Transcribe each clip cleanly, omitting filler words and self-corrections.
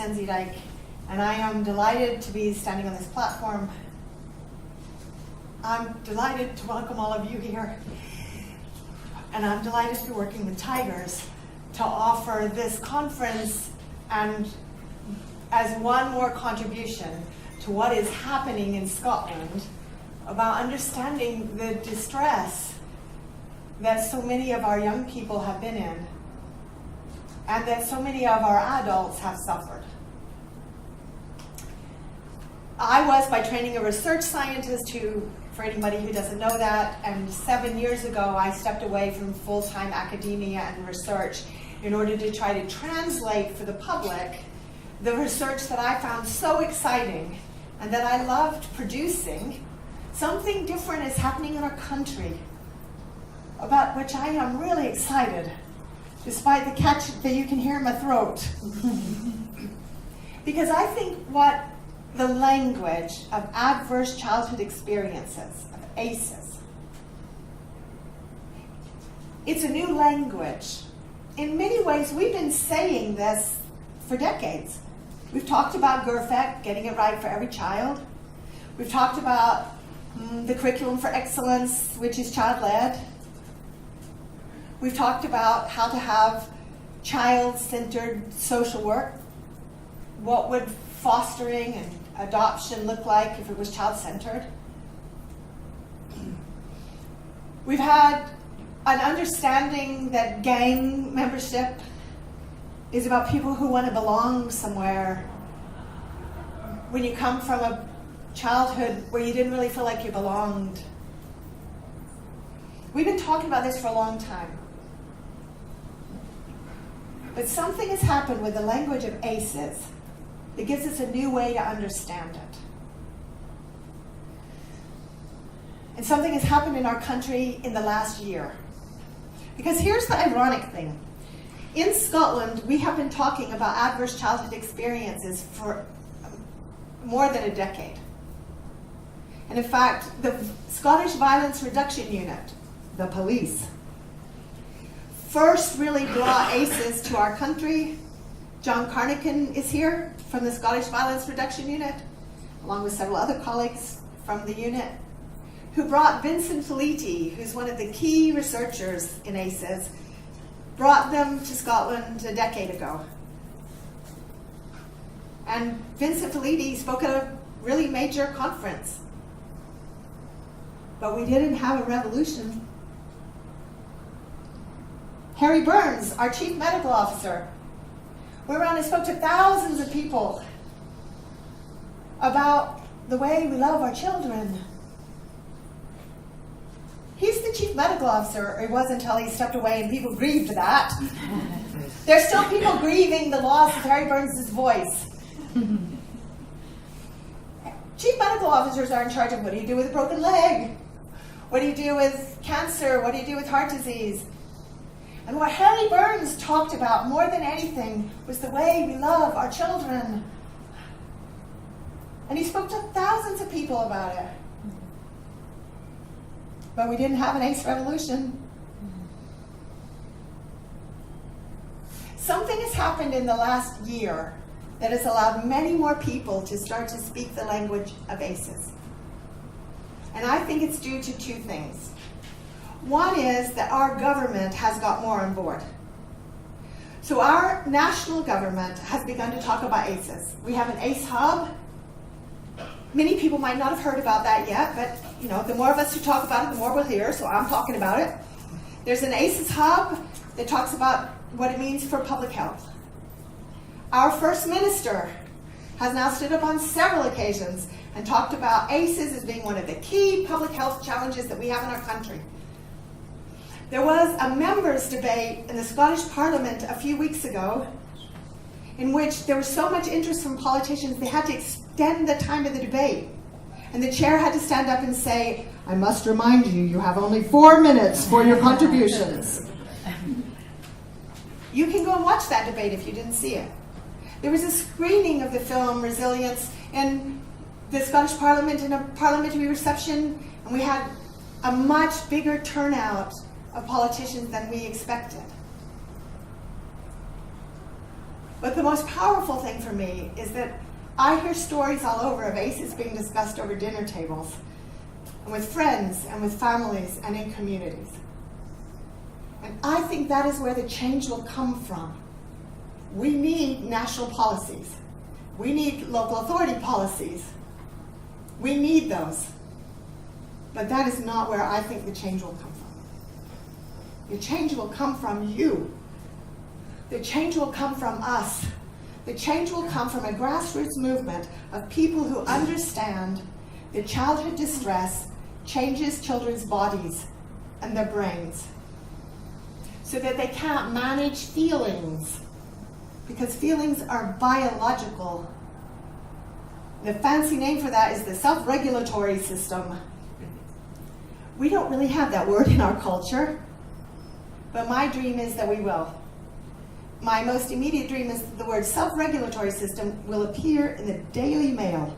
Suzanne Zeedyk, and I am delighted to be standing on this platform. I'm delighted to welcome all of you here, and I'm delighted to be working with Tigers to offer this conference and as one more contribution to what is happening in Scotland about understanding the distress that so many of our young people have been in and that so many of our adults have suffered. I was, by training, a research scientist who, for anybody who doesn't know that, and 7 years ago I stepped away from full-time academia and research in order to try to translate for the public the research that I found so exciting and that I loved producing. Something different is happening in our country about which I am really excited, despite the catch that you can hear in my throat. Because I think what the language of adverse childhood experiences, of ACEs, it's a new language. In many ways, we've been saying this for decades. We've talked about GERFEC, getting it right for every child. We've talked about the curriculum for excellence, which is child-led. We've talked about how to have child-centered social work. What would fostering and adoption look like if it was child-centered? We've had an understanding that gang membership is about people who want to belong somewhere. When you come from a childhood where you didn't really feel like you belonged. We've been talking about this for a long time. But something has happened with the language of ACEs that gives us a new way to understand it. And something has happened in our country in the last year. Because here's the ironic thing. In Scotland, we have been talking about adverse childhood experiences for more than a decade. And in fact, the Scottish Violence Reduction Unit, the police, first really brought ACEs to our country. John Carnican is here from the Scottish Violence Reduction Unit, along with several other colleagues from the unit, who brought Vincent Felitti, who's one of the key researchers in ACEs, brought them to Scotland a decade ago. And Vincent Felitti spoke at a really major conference. But we didn't have a revolution. Harry Burns, our chief medical officer, went around and spoke to thousands of people about the way we love our children. He's the chief medical officer, or he was until he stepped away and people grieved that. There's still people grieving the loss of Harry Burns' voice. Chief medical officers are in charge of what do you do with a broken leg? What do you do with cancer? What do you do with heart disease? And what Harry Burns talked about more than anything was the way we love our children. And he spoke to thousands of people about it. But we didn't have an ACE revolution. Something has happened in the last year that has allowed many more people to start to speak the language of ACEs. And I think it's due to two things. One is that our government has got more on board. So our national government has begun to talk about ACEs. We have an ACE hub. Many people might not have heard about that yet, but the more of us who talk about it, the more we'll hear, so I'm talking about it. There's an ACEs hub that talks about what it means for public health. Our First Minister has now stood up on several occasions and talked about ACEs as being one of the key public health challenges that we have in our country. There was a members' debate in the Scottish Parliament a few weeks ago in which there was so much interest from politicians they had to extend the time of the debate. And the chair had to stand up and say, I must remind you, you have only 4 minutes for your contributions. You can go and watch that debate if you didn't see it. There was a screening of the film Resilience in the Scottish Parliament in a parliamentary reception, and we had a much bigger turnout of politicians than we expected. But the most powerful thing for me is that I hear stories all over of ACEs being discussed over dinner tables, and with friends, and with families, and in communities. And I think that is where the change will come from. We need national policies. We need local authority policies. We need those. But that is not where I think the change will come from. The change will come from you. The change will come from us. The change will come from a grassroots movement of people who understand that childhood distress changes children's bodies and their brains so that they can't manage feelings, because feelings are biological. The fancy name for that is the self-regulatory system. We don't really have that word in our culture, but my dream is that we will. My most immediate dream is that the word self-regulatory system will appear in the Daily Mail.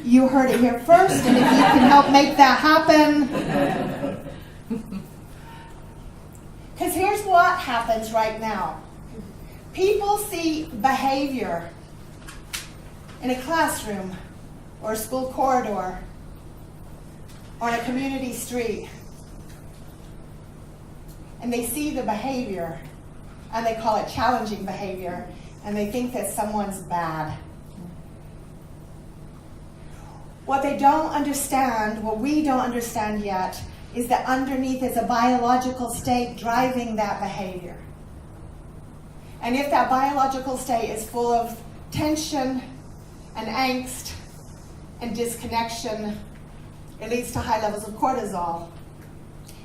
You heard it here first, and if you can help make that happen. Because here's what happens right now. People see behavior in a classroom or a school corridor or on a community street. And they see the behavior, and they call it challenging behavior, and they think that someone's bad. What they don't understand, what we don't understand yet, is that underneath is a biological state driving that behavior. And if that biological state is full of tension and angst and disconnection, it leads to high levels of cortisol.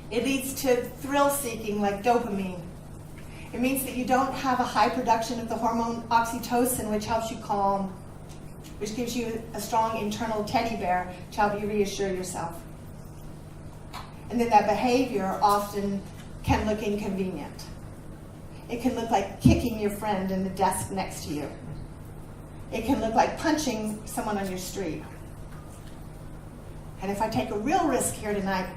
It leads to thrill-seeking like dopamine. It means that you don't have a high production of the hormone oxytocin, which helps you calm, which gives you a strong internal teddy bear to help you reassure yourself. And then that behavior often can look inconvenient. It can look like kicking your friend in the desk next to you. It can look like punching someone on your street. And if I take a real risk here tonight,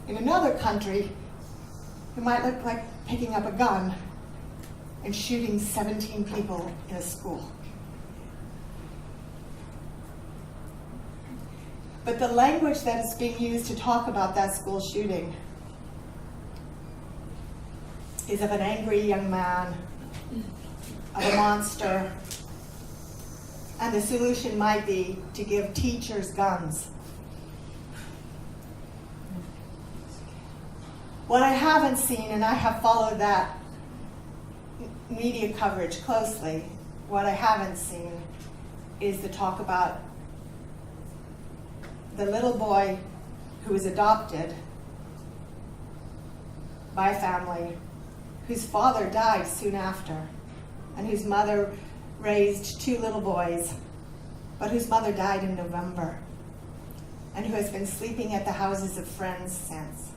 in another country, it might look like picking up a gun and shooting 17 people in a school. But the language that is being used to talk about that school shooting is of an angry young man, of a monster, and the solution might be to give teachers guns. What I haven't seen, and I have followed that media coverage closely, what I haven't seen is the talk about the little boy who was adopted by a family whose father died soon after, and whose mother raised 2 little boys, but whose mother died in November, and who has been sleeping at the houses of friends since.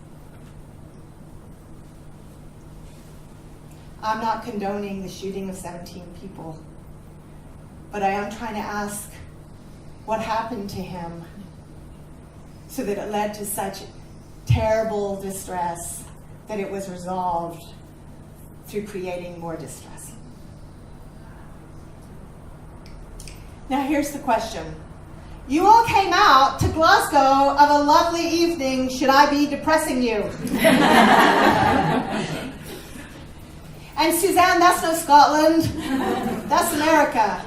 I'm not condoning the shooting of 17 people, but I am trying to ask what happened to him so that it led to such terrible distress that it was resolved through creating more distress. Now here's the question. You all came out to Glasgow of a lovely evening. Should I be depressing you? And Suzanne, that's no Scotland. That's America.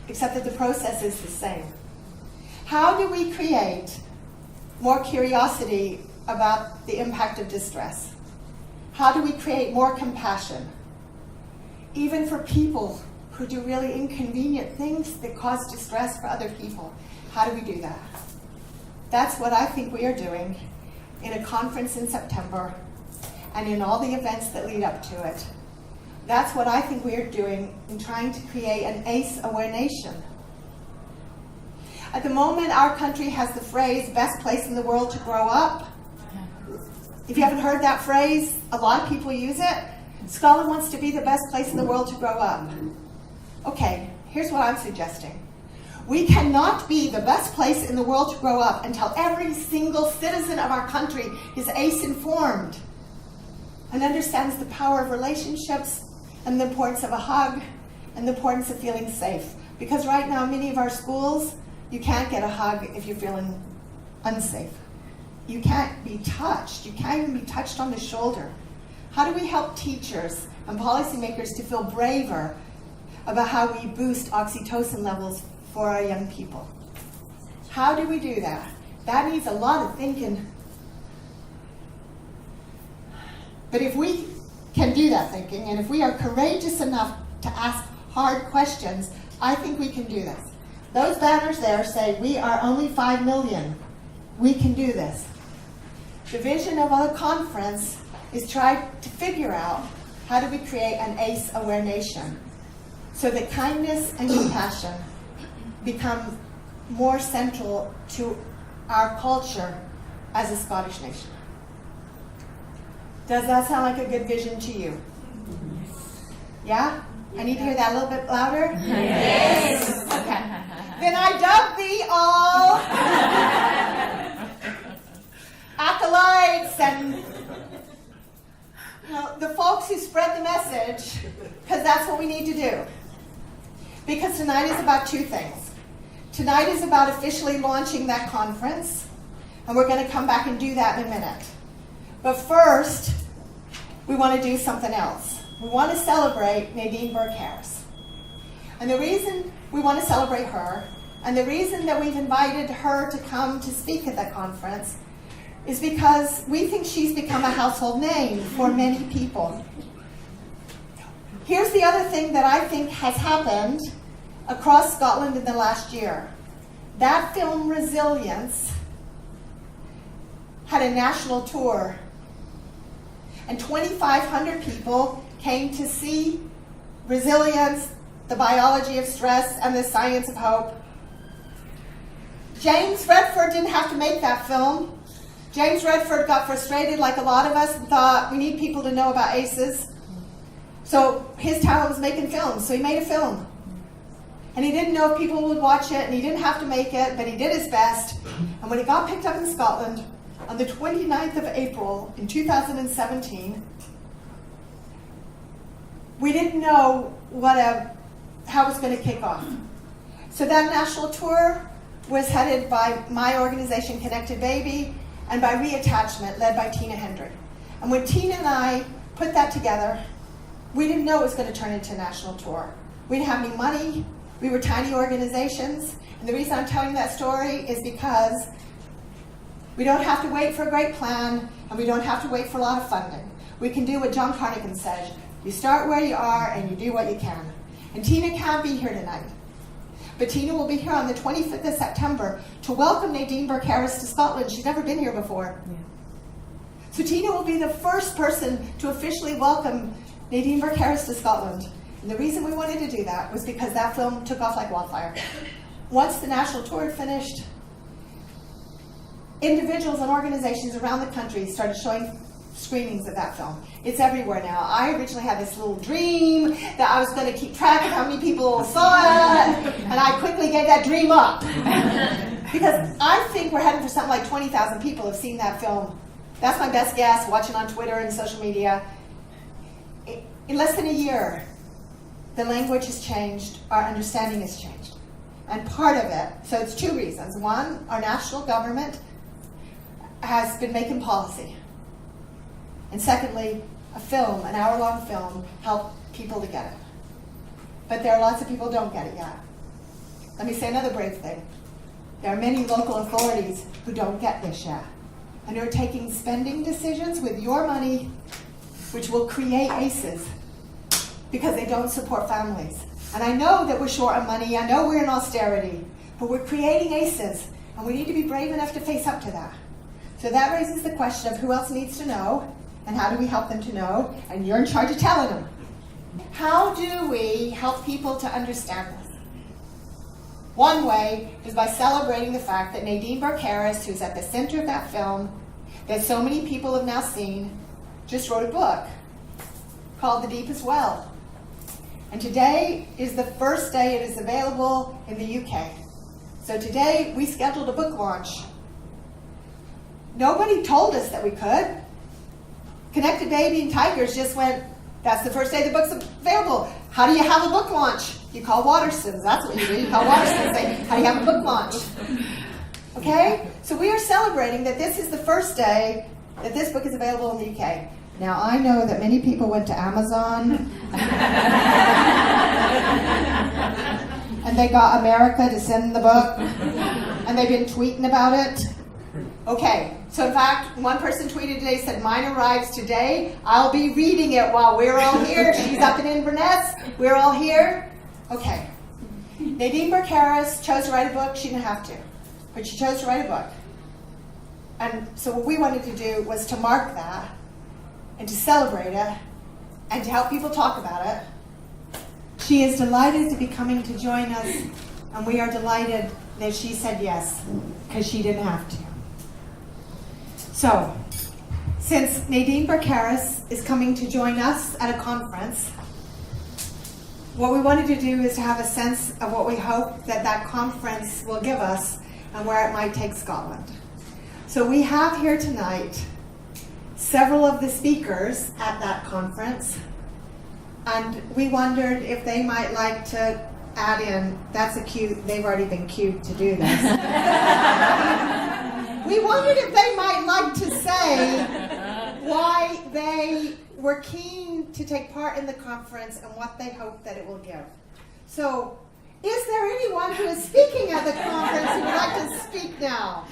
Except that the process is the same. How do we create more curiosity about the impact of distress? How do we create more compassion? Even for people who do really inconvenient things that cause distress for other people. How do we do that? That's what I think we are doing in a conference in September and in all the events that lead up to it. That's what I think we are doing in trying to create an ACE-aware nation. At the moment, our country has the phrase, best place in the world to grow up. If you haven't heard that phrase, a lot of people use it. Scotland wants to be the best place in the world to grow up. Okay, here's what I'm suggesting. We cannot be the best place in the world to grow up until every single citizen of our country is ACE informed and understands the power of relationships and the importance of a hug and the importance of feeling safe. Because right now, many of our schools, you can't get a hug if you're feeling unsafe. You can't be touched. You can't even be touched on the shoulder. How do we help teachers and policymakers to feel braver about how we boost oxytocin levels for our young people? How do we do that? That needs a lot of thinking. But if we can do that thinking, and if we are courageous enough to ask hard questions, I think we can do this. Those banners there say, we are only 5 million. We can do this. The vision of our conference is try to figure out how do we create an ACE-aware nation so that kindness and compassion become more central to our culture as a Scottish nation. Does that sound like a good vision to you? Yeah? I need to hear that a little bit louder? Yes. Okay. Then I dub thee all acolytes and the folks who spread the message, because that's what we need to do. Because tonight is about two things. Tonight is about officially launching that conference, and we're going to come back and do that in a minute. But first, we want to do something else. We want to celebrate Nadine Burke-Harris. And the reason we want to celebrate her, and the reason that we've invited her to come to speak at that conference, is because we think she's become a household name for many people. Here's the other thing that I think has happened across Scotland in the last year. That film, Resilience, had a national tour, and 2,500 people came to see Resilience, the biology of stress, and the science of hope. James Redford didn't have to make that film. James Redford got frustrated like a lot of us and thought, we need people to know about ACEs. So his talent was making films, so he made a film. And he didn't know if people would watch it, and he didn't have to make it, but he did his best. And when it got picked up in Scotland, on the 29th of April in 2017, we didn't know how it was going to kick off. So that national tour was headed by my organization, Connected Baby, and by Reattachment, led by Tina Hendrick. And when Tina and I put that together, we didn't know it was going to turn into a national tour. We didn't have any money. We were tiny organizations. And the reason I'm telling that story is because we don't have to wait for a great plan, and we don't have to wait for a lot of funding. We can do what John Carnahan says. You start where you are, and you do what you can. And Tina can't be here tonight. But Tina will be here on the 25th of September to welcome Nadine Burke-Harris to Scotland. She's never been here before. Yeah. So Tina will be the first person to officially welcome Nadine Burke-Harris to Scotland. And the reason we wanted to do that was because that film took off like wildfire. Once the national tour had finished, individuals and organizations around the country started showing screenings of that film. It's everywhere now. I originally had this little dream that I was going to keep track of how many people saw it, and I quickly gave that dream up. Because I think we're heading for something like 20,000 people have seen that film. That's my best guess, watching on Twitter and social media. In less than a year, the language has changed, our understanding has changed. And part of it, so it's two reasons. One, our national government has been making policy. And secondly, a film, an hour-long film, helped people to get it. But there are lots of people who don't get it yet. Let me say another brave thing. There are many local authorities who don't get this yet, and who are taking spending decisions with your money, which will create ACEs, because they don't support families. And I know that we're short on money, I know we're in austerity, but we're creating ACEs, and we need to be brave enough to face up to that. So that raises the question of who else needs to know, and how do we help them to know? And you're in charge of telling them. How do we help people to understand this? One way is by celebrating the fact that Nadine Burke-Harris, who's at the center of that film, that so many people have now seen, just wrote a book called The Deepest Well. And today is the first day it is available in the UK. So today we scheduled a book launch. Nobody told us that we could. Connected Baby and Tigers just went, that's the first day the book's available. How do you have a book launch? You call Waterston's. That's what you do. You call Waterston's. Say, how do you have a book launch? Okay? So we are celebrating that this is the first day that this book is available in the UK. Now, I know that many people went to Amazon and they got America to send the book and they've been tweeting about it. Okay, so in fact, one person tweeted today, said, mine arrives today. I'll be reading it while we're all here. She's up in Inverness. We're all here. Okay. Nadine Burke-Harris chose to write a book. She didn't have to, but she chose to write a book. And so what we wanted to do was to mark that and to celebrate it and to help people talk about it. She is delighted to be coming to join us, and we are delighted that she said yes, because she didn't have to. So, since Nadine Burke-Harris is coming to join us at a conference, what we wanted to do is to have a sense of what we hope that that conference will give us and where it might take Scotland. So we have here tonight several of the speakers at that conference, and we wondered if they might like to add in, that's a cue, they've already been cued to do this. We wondered if they might like to say why they were keen to take part in the conference and what they hope that it will give. So, is there anyone who is speaking at the conference who would like to speak now?